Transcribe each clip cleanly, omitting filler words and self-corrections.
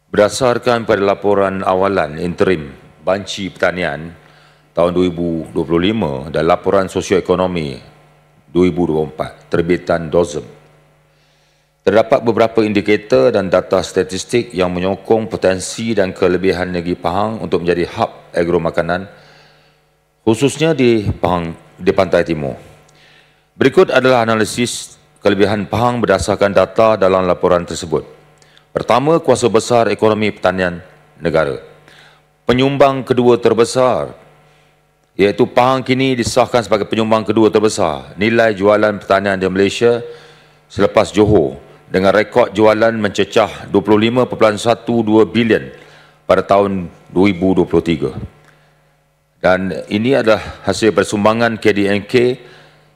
Berdasarkan pada laporan awalan interim Banci Pertanian tahun 2025 dan laporan sosioekonomi 2024 terbitan DOSM, terdapat beberapa indikator dan data statistik yang menyokong potensi dan kelebihan negeri Pahang untuk menjadi hub agromakanan, khususnya di Pantai Timur. Berikut adalah analisis kelebihan Pahang berdasarkan data dalam laporan tersebut. Pertama, kuasa besar ekonomi pertanian negara. Penyumbang kedua terbesar, iaitu Pahang kini disahkan sebagai penyumbang kedua terbesar nilai jualan pertanian di Malaysia selepas Johor, dengan rekod jualan mencecah 25.12 bilion pada tahun 2023. Dan ini adalah hasil persumbangan KDNK.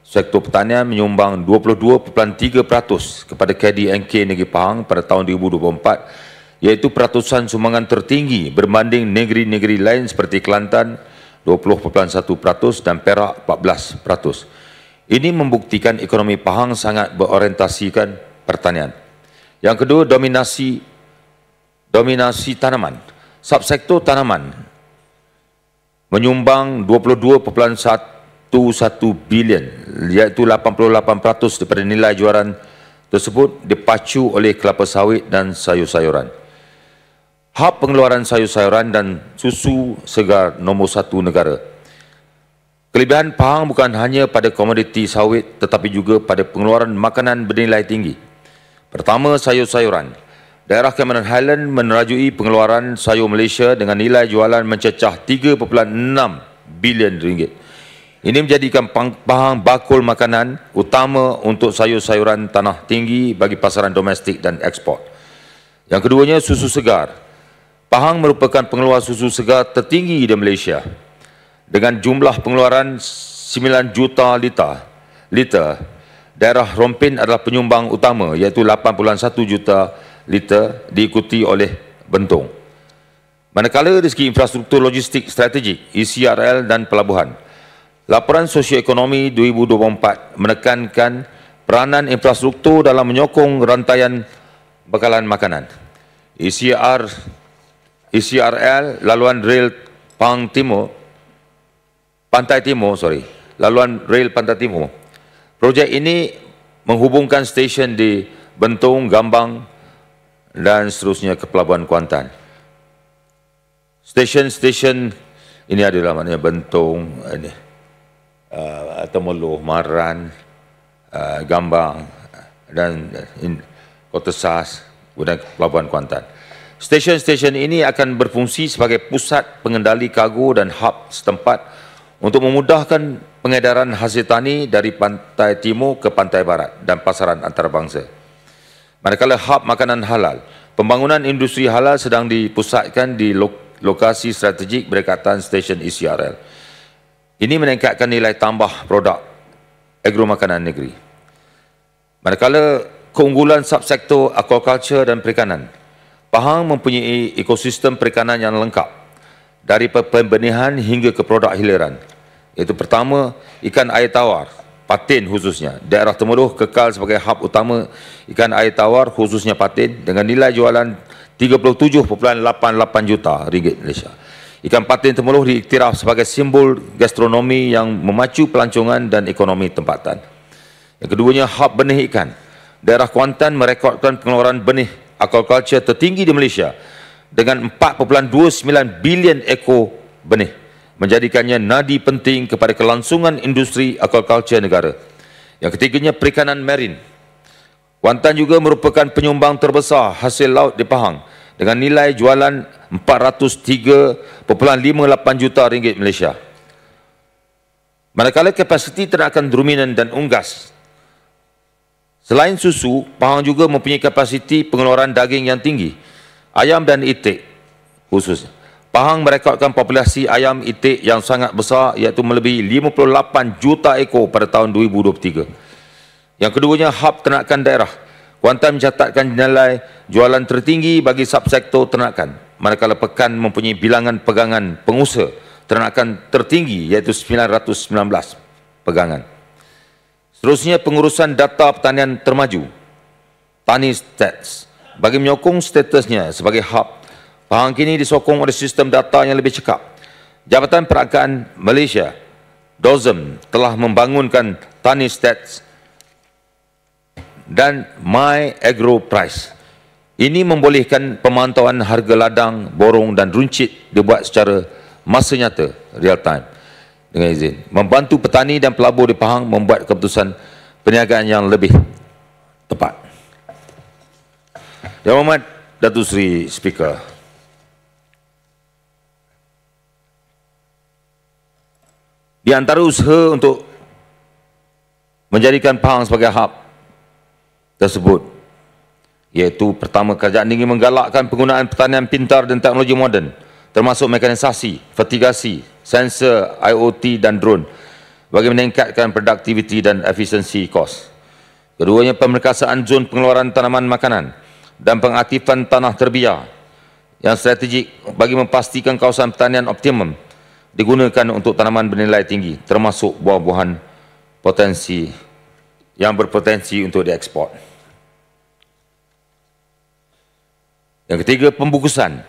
Sektor pertanian menyumbang 22.3% kepada KDNK Negeri Pahang pada tahun 2024, iaitu peratusan sumbangan tertinggi berbanding negeri-negeri lain seperti Kelantan 20.1% dan Perak 14%. Ini membuktikan ekonomi Pahang sangat berorientasikan pertanian. Yang kedua, dominasi tanaman. Subsektor tanaman menyumbang 22.11 bilion, iaitu 88% daripada nilai jualan tersebut dipacu oleh kelapa sawit dan sayur-sayuran. Hub pengeluaran sayur-sayuran dan susu segar nombor 1 negara. Kelebihan Pahang bukan hanya pada komoditi sawit tetapi juga pada pengeluaran makanan bernilai tinggi. Pertama, sayur-sayuran. Daerah Cameron Highland menerajui pengeluaran sayur Malaysia dengan nilai jualan mencecah 3.6 bilion ringgit. Ini menjadikan Pahang bakul makanan utama untuk sayur-sayuran tanah tinggi bagi pasaran domestik dan ekspor. Yang keduanya, susu segar. Pahang merupakan pengeluar susu segar tertinggi di Malaysia dengan jumlah pengeluaran 9 juta liter. Daerah Rompin adalah penyumbang utama, iaitu 8.1 juta liter, diikuti oleh Bentong. Manakala dari segi infrastruktur logistik strategik, ECRL dan pelabuhan, laporan sosioekonomi 2024 menekankan peranan infrastruktur dalam menyokong rantaian bekalan makanan. ECRL, laluan rel Pantai Timur. Projek ini menghubungkan stesen di Bentong, Gambang dan seterusnya ke Pelabuhan Kuantan. Stesen ini adalah maknanya Bentong, Temeloh, Maran, Gambang dan Kota Sas dan Pelabuhan Kuantan. Stesen-stesen ini akan berfungsi sebagai pusat pengendali kargo dan hub setempat untuk memudahkan pengedaran hasil tani dari Pantai Timur ke Pantai Barat dan pasaran antarabangsa. Manakala hub makanan halal, pembangunan industri halal sedang dipusatkan di lokasi strategik berdekatan stesen ECRL. Ini meningkatkan nilai tambah produk agromakanan negeri. Manakala keunggulan subsektor aquaculture dan perikanan, Pahang mempunyai ekosistem perikanan yang lengkap dari pembenihan hingga ke produk hiliran. Iaitu pertama, ikan air tawar, patin khususnya. Daerah Temeloh kekal sebagai hub utama ikan air tawar khususnya patin dengan nilai jualan 37.88 juta ringgit Malaysia. Ikan patin Temeloh diiktiraf sebagai simbol gastronomi yang memacu pelancongan dan ekonomi tempatan. Yang keduanya, hub benih ikan. Daerah Kuantan merekodkan pengeluaran benih aquaculture tertinggi di Malaysia dengan 4.29 bilion ekor benih, menjadikannya nadi penting kepada kelangsungan industri aquaculture negara. Yang ketiganya, perikanan marin. Kuantan juga merupakan penyumbang terbesar hasil laut di Pahang dengan nilai jualan 403.58 juta ringgit Malaysia. Manakala kapasiti ternakan ruminan dan unggas, selain susu, Pahang juga mempunyai kapasiti pengeluaran daging yang tinggi, ayam dan itik khususnya. Pahang merekodkan populasi ayam itik yang sangat besar, iaitu melebihi 58 juta ekor pada tahun 2023. Yang keduanya, hub ternakan daerah. Kuantan mencatatkan nilai jualan tertinggi bagi subsektor ternakan, manakala Pekan mempunyai bilangan pegangan pengusaha ternakan tertinggi, iaitu 919 pegangan. Seterusnya, pengurusan data pertanian termaju, Tani Stats, bagi menyokong statusnya sebagai hub Pahang kini disokong oleh sistem data yang lebih cekap. Jabatan Perakaan Malaysia, DOSM, telah membangunkan Tani Stats dan My Agro Price. Ini membolehkan pemantauan harga ladang, borong dan runcit dibuat secara masa nyata, real time, dengan izin. Membantu petani dan pelabur di Pahang membuat keputusan perniagaan yang lebih tepat. Yang Berhormat Datuk Seri Speaker, di antara usaha untuk menjadikan Pahang sebagai hub tersebut, iaitu pertama, kerajaan ingin menggalakkan penggunaan pertanian pintar dan teknologi moden, termasuk mekanisasi, fertigasi, sensor, IoT dan drone bagi meningkatkan produktiviti dan efisiensi kos. Keduanya, pemerkasaan zon pengeluaran tanaman makanan dan pengaktifan tanah terbiar yang strategik bagi memastikan kawasan pertanian optimum digunakan untuk tanaman bernilai tinggi, termasuk buah-buahan potensi yang berpotensi untuk diekspor. Yang ketiga, pembukusan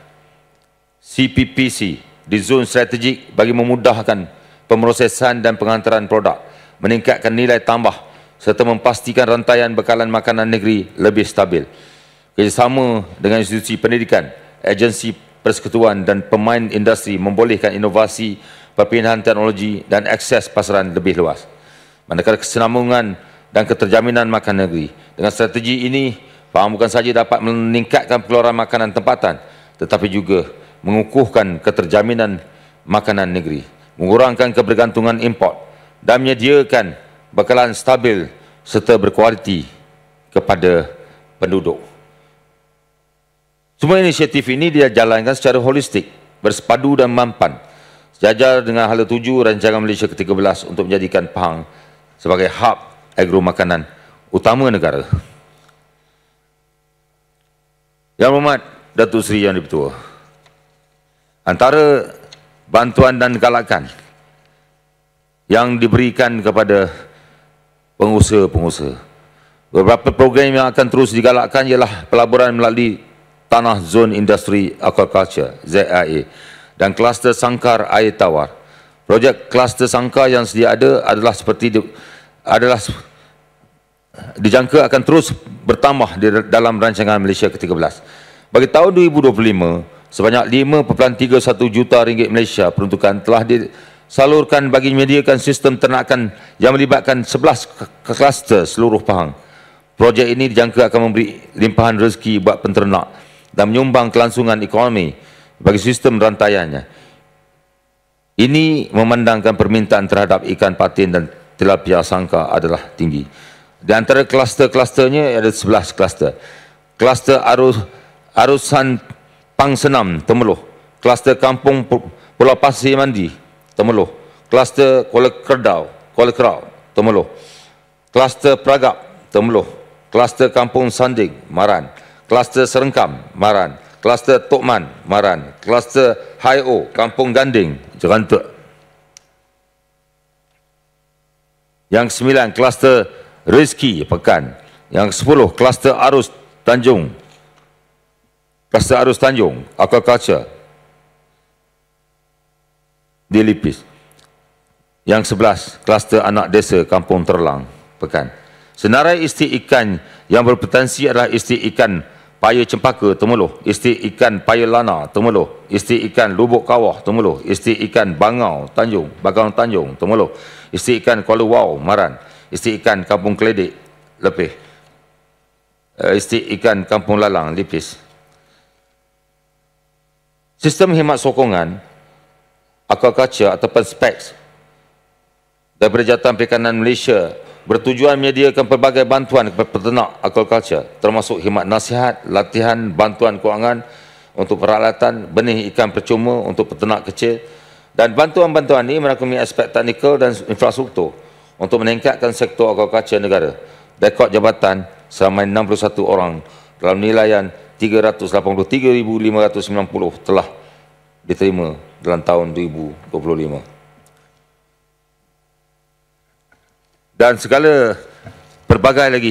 CPPC di zon strategik bagi memudahkan pemrosesan dan penghantaran produk, meningkatkan nilai tambah serta memastikan rantaian bekalan makanan negeri lebih stabil. Kerjasama dengan institusi pendidikan, agensi persekutuan dan pemain industri membolehkan inovasi, perpindahan teknologi dan akses pasaran lebih luas. Manakala kesinambungan dan keterjaminan makanan negeri. Dengan strategi ini, Pahang bukan sahaja dapat meningkatkan pengeluaran makanan tempatan, tetapi juga mengukuhkan keterjaminan makanan negeri, mengurangkan kebergantungan import dan menyediakan bekalan stabil serta berkualiti kepada penduduk. Semua inisiatif ini dijalankan secara holistik, bersepadu dan mampan, sejajar dengan hala tuju Rancangan Malaysia ke-13 untuk menjadikan Pahang sebagai hub agro makanan utama negara. Yang Berhormat Datuk Seri Yang Dipertua, antara bantuan dan galakan yang diberikan kepada pengusaha-pengusaha, beberapa program yang akan terus digalakkan ialah pelaburan melalui Tanah Zon Industri Aquaculture ZIA dan kluster sangkar air tawar. Projek kluster sangkar yang sedia ada adalah dijangka akan terus bertambah dalam rancangan Malaysia ke-13. Bagi tahun 2025, sebanyak 5.31 juta ringgit Malaysia peruntukan telah disalurkan bagi menyediakan sistem ternakan yang melibatkan 11 kluster seluruh Pahang. Projek ini dijangka akan memberi limpahan rezeki buat penternak dan menyumbang kelangsungan ekonomi bagi sistem rantaiannya. Ini memandangkan permintaan terhadap ikan patin dan tilapia sangkar adalah tinggi. Di antara kluster-klusternya ada 11 kluster. Kluster Arusan Pangsenam, Temeloh. Kluster Kampung Pulau Pasir Mandi, Temeloh. Kluster Kuala Kerau, Temeloh. Kluster Pragap, Temeloh. Kluster Kampung Sanding, Maran. Kluster Serengkam, Maran. Kluster Tokman, Maran. Kluster Hai-O, Kampung Ganding, Jerantuk. Yang 9, kluster Rezeki, Pekan. Yang 10, kluster Arus Tanjung. Kluster Arus Tanjung, Aquaculture, di Lipis. Yang 11, kluster Anak Desa, Kampung Terlang, Pekan. Senarai istik ikan yang berpotensi adalah istik ikan paya cempaka, Temeloh. Istik ikan paya lana, Temeloh. Istik ikan lubuk kawah, Temeloh. Istik ikan Bangau, Bagang Tanjung, Temeloh. Istik ikan Kuala Wau, Maran. Istik ikan Kampung Keledek, Lepih. Istik ikan Kampung Lalang, Lipis. Sistem khidmat sokongan aquaculture ataupun SPEX daripada Jabatan Perikanan Malaysia bertujuan menyediakan pelbagai bantuan kepada peternak aquaculture, termasuk khidmat nasihat, latihan, bantuan kewangan untuk peralatan, benih ikan percuma untuk peternak kecil, dan bantuan-bantuan ini merangkumi aspek teknikal dan infrastruktur untuk meningkatkan sektor aquaculture negara. Rekod jabatan seramai 61 orang dalam nilaian 383,590 telah diterima dalam tahun 2025. Dan segala pelbagai lagi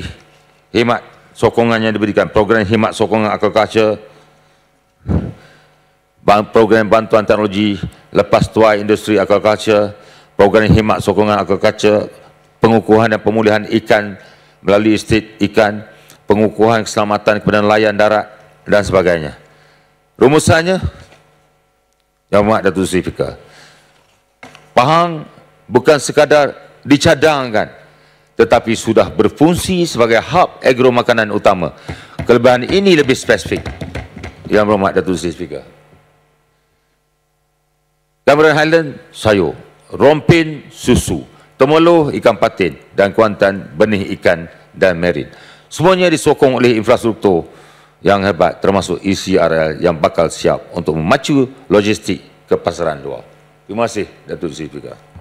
khidmat sokongan yang diberikan, program khidmat sokongan aquaculture program bantuan teknologi lepas tuai industri aquaculture, program khidmat sokongan aquaculture, pengukuhan dan pemulihan ikan melalui estate ikan, pengukuhan keselamatan kepada nelayan darat dan sebagainya. Rumusannya, Yang Berhormat Datuk Seri Speaker, Pahang bukan sekadar dicadangkan tetapi sudah berfungsi sebagai hub agro makanan utama. Kelebihan ini lebih spesifik, Yang Berhormat Datuk Seri Speaker. Cameron Highland sayur, Rompin susu, Temeloh ikan patin dan Kuantan benih ikan dan marin. Semuanya disokong oleh infrastruktur yang hebat termasuk ECRL yang bakal siap untuk memacu logistik ke pasaran luar. Terima kasih Datuk Seri Speaker.